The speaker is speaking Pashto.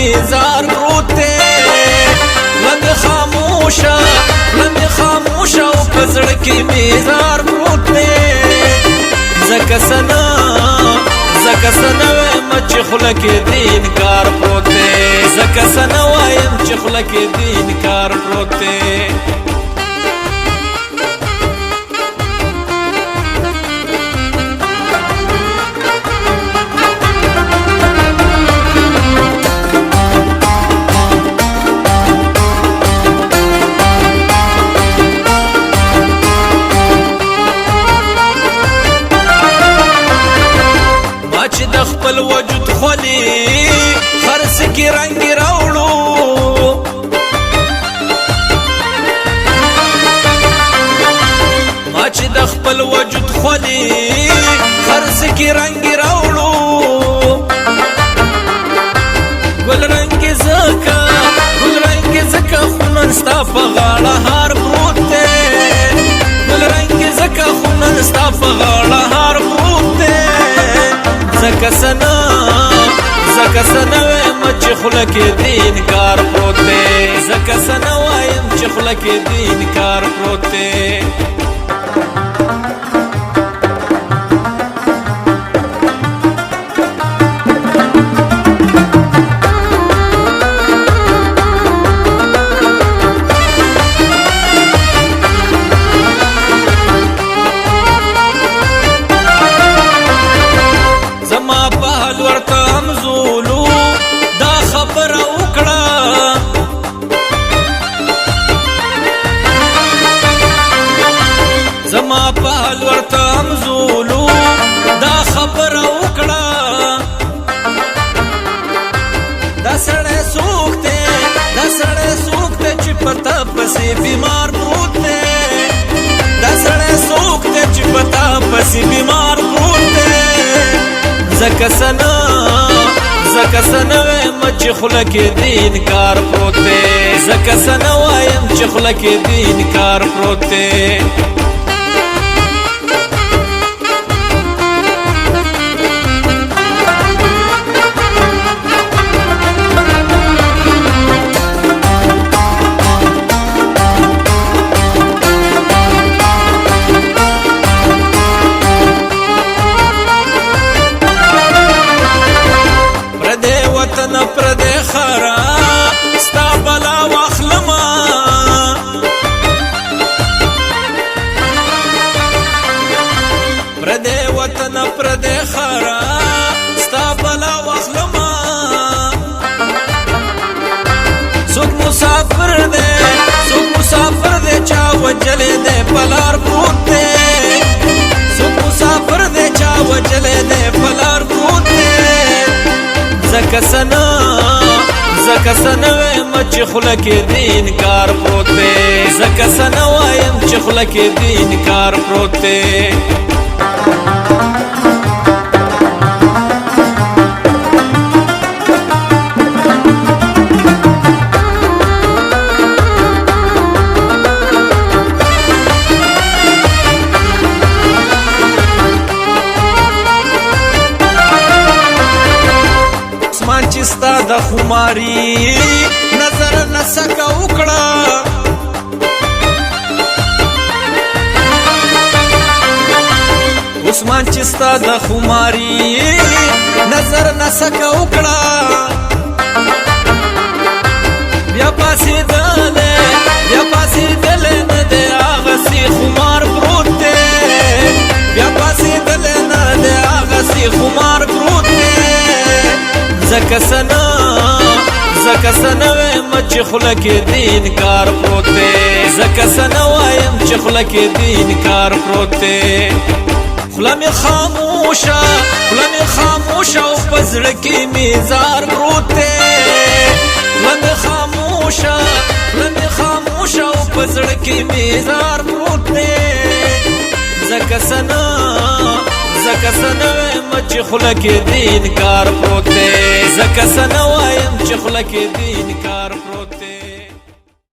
میزار پروت دی لمې خاموشه لمې خاموشه او په زړه کې میزار پروت دی ځکه څه نه وایم چې خوله کې د انکار پروت دی ځکه څه نه وایم چې خوله کې د انکار پروت دی د خپل وجود خولي خرڅ کې رنګ راوړو ما چې د خپل وجود خولي خرڅ کې رنګ راوړو ګل رنګ زکه خو نن ستا په غاړه هار پروت دی ګل رنګ زکه خو نن ستا په غاړه هار پروت دی ځکه څه نه وایم چې خوله کې د انکار پروت دی ځکه څه نه وایم چې خوله کې د انکار پروت دی زما په حال ورته همزولو دا خبره وکړه دا سړی څوک دی چې په تا پسې بیمار پروت دی دا سړی څوک دی چې په تا پسې بیمار پروت دی ځکه څه نه وایم چې خوله کې د انکار پروت دی ځکه څه نه وایم چې خوله کې د انکار پروت دی پردې خرا ستا بلا واخلما پردې وطن پردې خرا ستا بلا واخلما څوک مسافر دی چا وجلې دی پلار پروت دی څوک مسافر دی چا وجلې دی پلار پروت دی ځکه څه نه وایم چې خوله کې د انکار پروت دی ځکه څه نه وایم چې خوله کې د انکار پروت دی ستا د خماري نظر نسکه وکړه عثمان چې ستا د خماري نظر نسکه وکړه بیا پاسېدلی نه دی هغسې خمار پروت دی بیا پاسېدلی نه دی هغسې خمار پروت دی ځکه څه نه وایم چې خوله کې د انکار پروت دی ځکه څه نه وایم چې خوله کې د انکار پروت دی خوله مې خاموشه او په زړه کې میزار پروت دی خوله مې خاموشه او په زړه کې میزار پروت دی ځکه څه نه وایم چې خوله کې د انکار پروت دی ځکه څه نه وایم چې خوله کې د انکار پروت